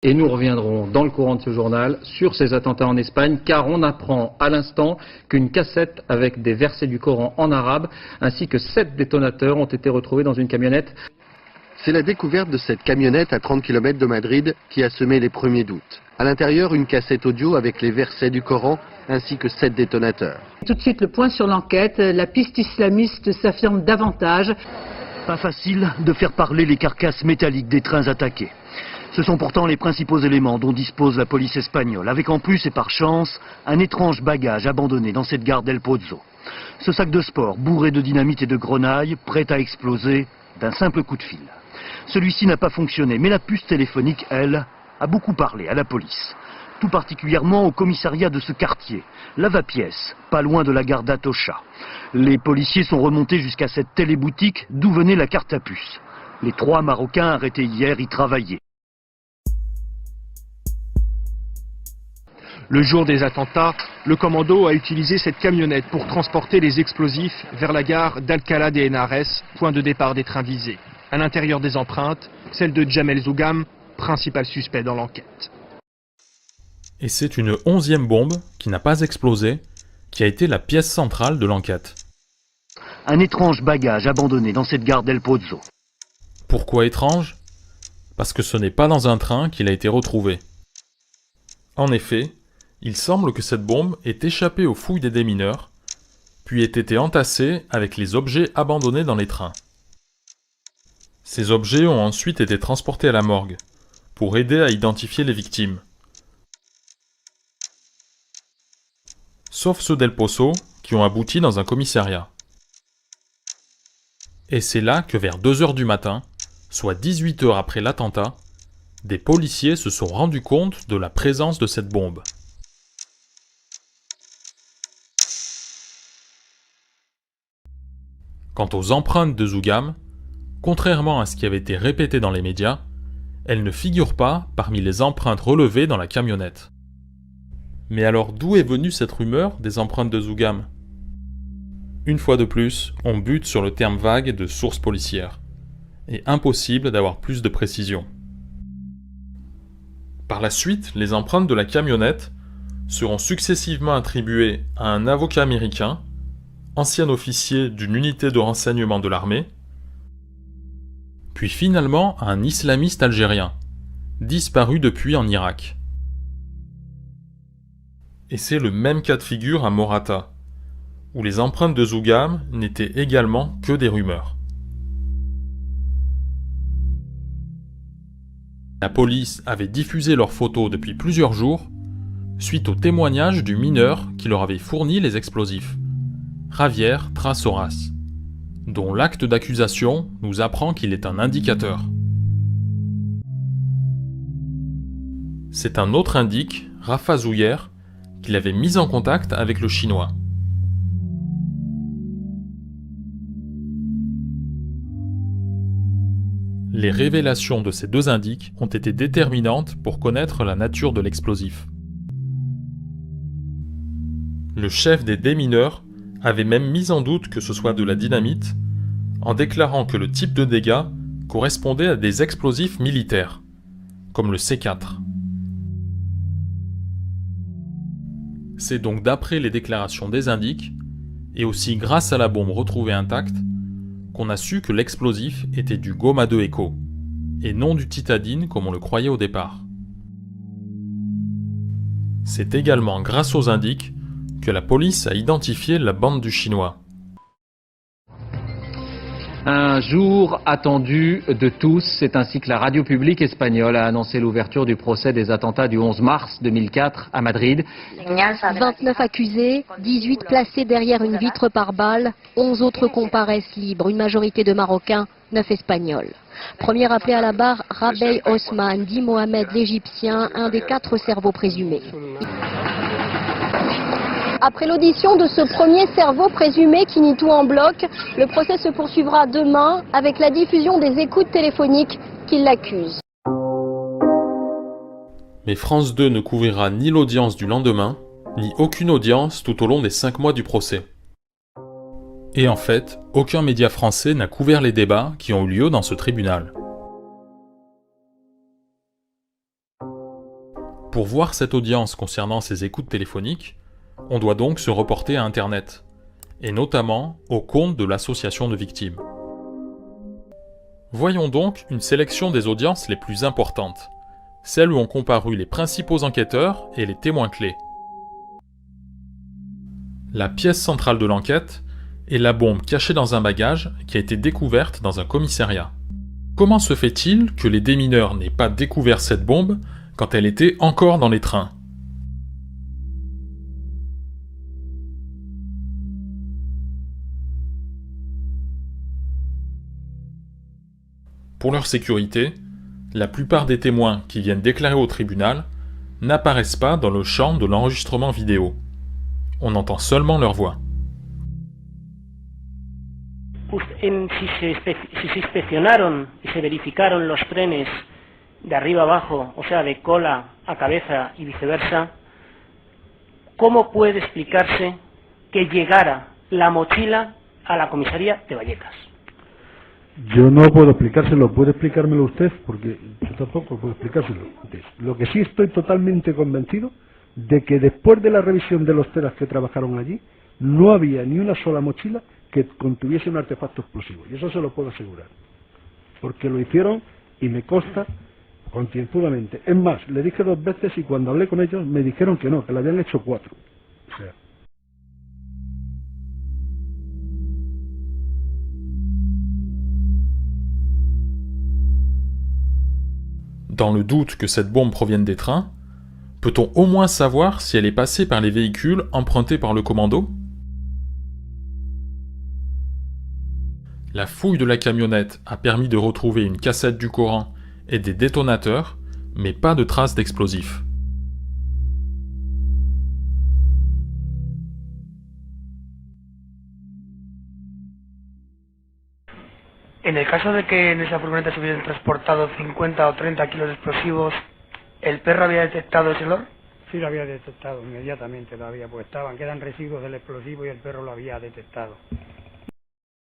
Et nous reviendrons dans le courant de ce journal sur ces attentats en Espagne, car on apprend à l'instant qu'une cassette avec des versets du Coran en arabe, ainsi que 7 détonateurs ont été retrouvés dans une camionnette. C'est la découverte de cette camionnette à 30 km de Madrid qui a semé les premiers doutes. À l'intérieur, une cassette audio avec les versets du Coran, ainsi que 7 détonateurs. Tout de suite, le point sur l'enquête, la piste islamiste s'affirme davantage. Pas facile de faire parler les carcasses métalliques des trains attaqués. Ce sont pourtant les principaux éléments dont dispose la police espagnole, avec en plus et par chance, un étrange bagage abandonné dans cette gare d'El Pozo. Ce sac de sport, bourré de dynamite et de grenaille, prêt à exploser d'un simple coup de fil. Celui-ci n'a pas fonctionné, mais la puce téléphonique, elle, a beaucoup parlé à la police. Tout particulièrement au commissariat de ce quartier, Lavapiés, pas loin de la gare d'Atocha. Les policiers sont remontés jusqu'à cette téléboutique d'où venait la carte à puce. Les 3 Marocains arrêtés hier y travaillaient. Le jour des attentats, le commando a utilisé cette camionnette pour transporter les explosifs vers la gare d'Alcalá de Henares, point de départ des trains visés. À l'intérieur des empreintes, celle de Jamel Zougam, principal suspect dans l'enquête. Et c'est une 11e bombe qui n'a pas explosé, qui a été la pièce centrale de l'enquête. Un étrange bagage abandonné dans cette gare d'El Pozo. Pourquoi étrange? Parce que ce n'est pas dans un train qu'il a été retrouvé. En effet, il semble que cette bombe ait échappé aux fouilles des démineurs, puis ait été entassée avec les objets abandonnés dans les trains. Ces objets ont ensuite été transportés à la morgue, pour aider à identifier les victimes. Sauf ceux d'El Pozo, qui ont abouti dans un commissariat. Et c'est là que vers 2 h du matin, soit 18 heures après l'attentat, des policiers se sont rendus compte de la présence de cette bombe. Quant aux empreintes de Zougam, contrairement à ce qui avait été répété dans les médias, elles ne figurent pas parmi les empreintes relevées dans la camionnette. Mais alors d'où est venue cette rumeur des empreintes de Zougam? Une fois de plus, on bute sur le terme vague de source policière, et impossible d'avoir plus de précision. Par la suite, les empreintes de la camionnette seront successivement attribuées à un avocat américain, ancien officier d'une unité de renseignement de l'armée, puis finalement à un islamiste algérien, disparu depuis en Irak. Et c'est le même cas de figure à Morata, où les empreintes de Zougam n'étaient également que des rumeurs. La police avait diffusé leurs photos depuis plusieurs jours, suite au témoignage du mineur qui leur avait fourni les explosifs, Javier Trasoras, dont l'acte d'accusation nous apprend qu'il est un indicateur. C'est un autre indique, Rafa Zouyer, qui l'avait mis en contact avec le Chinois. Les révélations de ces 2 indiques ont été déterminantes pour connaître la nature de l'explosif. Le chef des démineurs avait même mis en doute que ce soit de la dynamite, en déclarant que le type de dégâts correspondait à des explosifs militaires, comme le C4. C'est donc d'après les déclarations des indiques, et aussi grâce à la bombe retrouvée intacte, qu'on a su que l'explosif était du Goma 2 Echo, et non du titadine comme on le croyait au départ. C'est également grâce aux indiques que la police a identifié la bande du Chinois. Un jour attendu de tous, c'est ainsi que la radio publique espagnole a annoncé l'ouverture du procès des attentats du 11 mars 2004 à Madrid. 29 accusés, 18 placés derrière une vitre par balle, 11 autres comparaissent libres, une majorité de Marocains, 9 Espagnols. Premier appelé à la barre, Rabey Osman, dit Mohamed l'Égyptien, un des 4 cerveaux présumés. Après l'audition de ce premier cerveau présumé qui nie tout en bloc, le procès se poursuivra demain avec la diffusion des écoutes téléphoniques qui l'accusent. Mais France 2 ne couvrira ni l'audience du lendemain, ni aucune audience tout au long des 5 mois du procès. Et en fait, aucun média français n'a couvert les débats qui ont eu lieu dans ce tribunal. Pour voir cette audience concernant ces écoutes téléphoniques, on doit donc se reporter à Internet, et notamment au compte de l'association de victimes. Voyons donc une sélection des audiences les plus importantes, celles où ont comparu les principaux enquêteurs et les témoins clés. La pièce centrale de l'enquête est la bombe cachée dans un bagage qui a été découverte dans un commissariat. Comment se fait-il que les démineurs n'aient pas découvert cette bombe quand elle était encore dans les trains ? Pour leur sécurité, la plupart des témoins qui viennent déclarer au tribunal n'apparaissent pas dans le champ de l'enregistrement vidéo. On entend seulement leur voix. Si se inspeccionaron y se verificaron los trenes de arriba abajo, o sea, de cola a cabeza y viceversa, ¿cómo puede explicarse que llegara la mochila a la comisaría de Vallecas? Yo no puedo explicárselo, puede explicármelo usted, porque yo tampoco puedo explicárselo. Lo que sí estoy totalmente convencido de que después de la revisión de los telas que trabajaron allí, no había ni una sola mochila que contuviese un artefacto explosivo, y eso se lo puedo asegurar, porque lo hicieron y me consta concienzudamente. Es más, le dije 2 veces y cuando hablé con ellos me dijeron que no, que lo habían hecho 4. O sea. Dans le doute que cette bombe provienne des trains, peut-on au moins savoir si elle est passée par les véhicules empruntés par le commando ? La fouille de la camionnette a permis de retrouver une cassette du Coran et des détonateurs, mais pas de traces d'explosifs. En el caso de que en esa furgoneta se hubieran transportado 50 o 30 kilos de explosivos, ¿el perro había detectado ese olor? Sí, lo había detectado, inmediatamente lo había, pues quedan residuos del explosivo y el perro lo había detectado.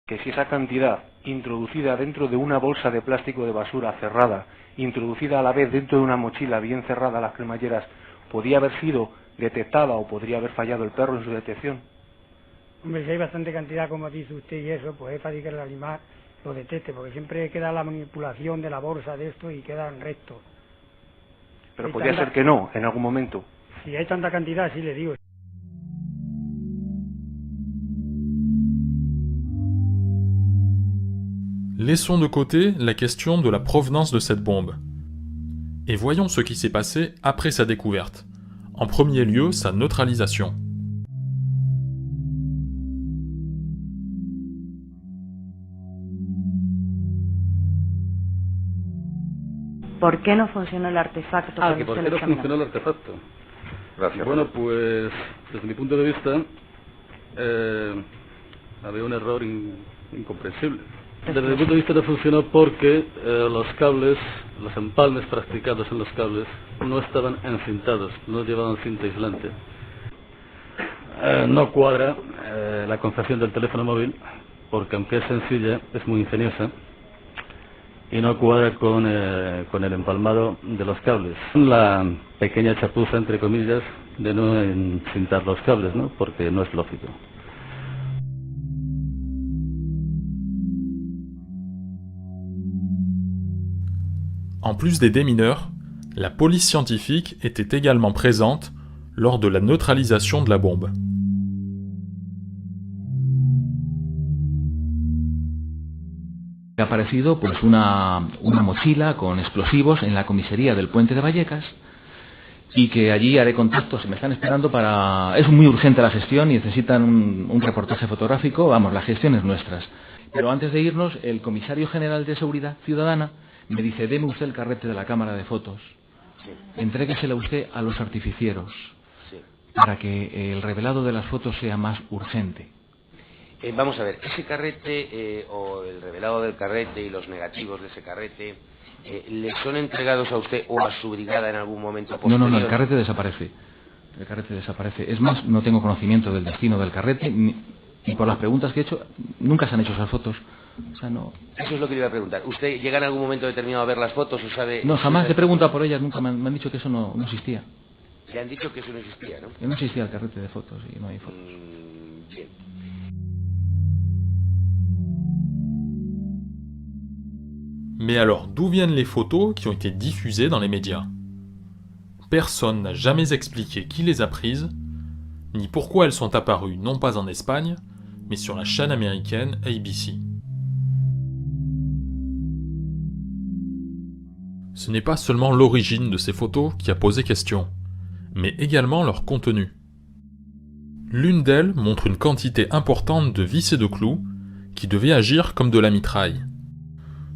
Que si esa cantidad introducida dentro de una bolsa de plástico de basura cerrada, introducida a la vez dentro de una mochila bien cerrada a las cremalleras, podía haber sido detectada o podría haber fallado el perro en su detección. Hombre, si hay bastante cantidad, como dice usted, y eso, pues es fácil que el animal lo detecte, porque siempre queda la manipulación de la bolsa de esto y quedan restos. Pero podría ser que no, en algún momento. Si hay tanta cantidad, sí le digo. Laissons de côté la question de la provenance de cette bombe. Et voyons ce qui s'est passé après sa découverte. En premier lieu, sa neutralisation. ¿Por qué no funcionó el artefacto? ¿Por qué no funcionó el artefacto? Gracias. Bueno, pues desde mi punto de vista había un error incomprensible. Desde mi punto de vista no funcionó porque los cables, los empalmes practicados en los cables no estaban encintados, no llevaban cinta aislante. No cuadra la concepción del teléfono móvil porque aunque es sencilla, es muy ingeniosa. Y no cuadra con el empalmado de los cables. La pequeña chapuza, entre comillas, de no encintar los cables, ¿no? Porque no es lógico. En plus des démineurs, la police scientifique était également présente lors de la neutralisation de la bombe. Ha aparecido pues una mochila con explosivos en la comisaría del Puente de Vallecas y que allí haré contacto, se me están esperando para... Es muy urgente la gestión y necesitan un reportaje fotográfico, vamos, la gestión es nuestras. Pero antes de irnos, el comisario general de Seguridad Ciudadana me dice, deme usted el carrete de la cámara de fotos, entréguesela usted a los artificieros para que el revelado de las fotos sea más urgente. Vamos a ver, ese carrete o el revelado del carrete y los negativos de ese carrete, ¿le son entregados a usted o a su brigada en algún momento posterior? No, el carrete desaparece. El carrete desaparece. Es más, no tengo conocimiento del destino del carrete y por las preguntas que he hecho, nunca se han hecho esas fotos. O sea, no... Eso es lo que le iba a preguntar. ¿Usted llega en algún momento determinado a ver las fotos o sabe...? No, jamás he preguntado por ellas, nunca me han dicho que eso no existía. Le han dicho que eso no existía, ¿no? Que no existía el carrete de fotos y no hay fotos. Bien. Mais alors, d'où viennent les photos qui ont été diffusées dans les médias? Personne n'a jamais expliqué qui les a prises, ni pourquoi elles sont apparues non pas en Espagne, mais sur la chaîne américaine ABC. Ce n'est pas seulement l'origine de ces photos qui a posé question, mais également leur contenu. L'une d'elles montre une quantité importante de vis et de clous qui devaient agir comme de la mitraille.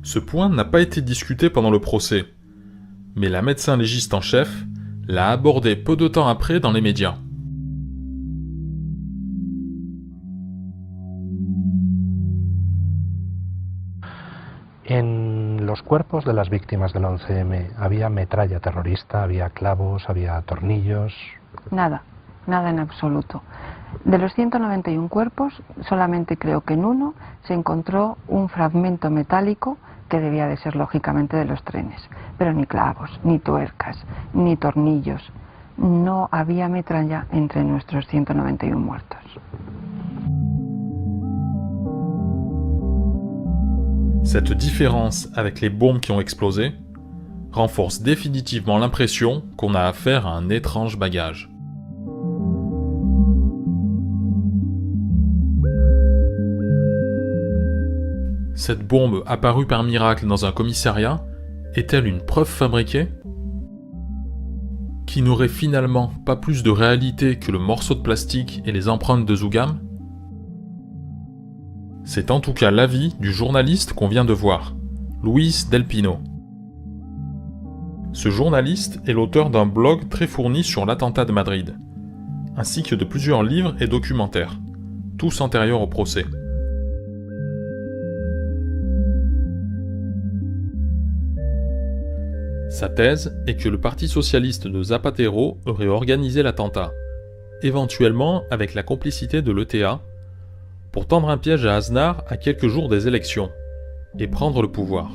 Ce point n'a pas été discuté pendant le procès, mais la médecin légiste en chef l'a abordé peu de temps après dans les médias. En los cuerpos de las víctimas del 11M, ¿había metralla terrorista, había clavos, había tornillos? Nada, nada en absoluto. De los 191 cuerpos, solamente creo que en uno se encontró un fragmento metálico que debía de ser lógicamente de los trenes, pero ni clavos, ni tuercas, ni tornillos. No había metralla entre nuestros 191 muertos. Cette différence avec les bombes qui ont explosé renforce définitivement l'impression qu'on a affaire à un étrange bagage. Cette bombe apparue par miracle dans un commissariat est-elle une preuve fabriquée? Qui n'aurait finalement pas plus de réalité que le morceau de plastique et les empreintes de Zougam? C'est en tout cas l'avis du journaliste qu'on vient de voir, Luis Del Pino. Ce journaliste est l'auteur d'un blog très fourni sur l'attentat de Madrid, ainsi que de plusieurs livres et documentaires, tous antérieurs au procès. Sa thèse est que le parti socialiste de Zapatero aurait organisé l'attentat, éventuellement avec la complicité de l'ETA, pour tendre un piège à Aznar à quelques jours des élections, et prendre le pouvoir.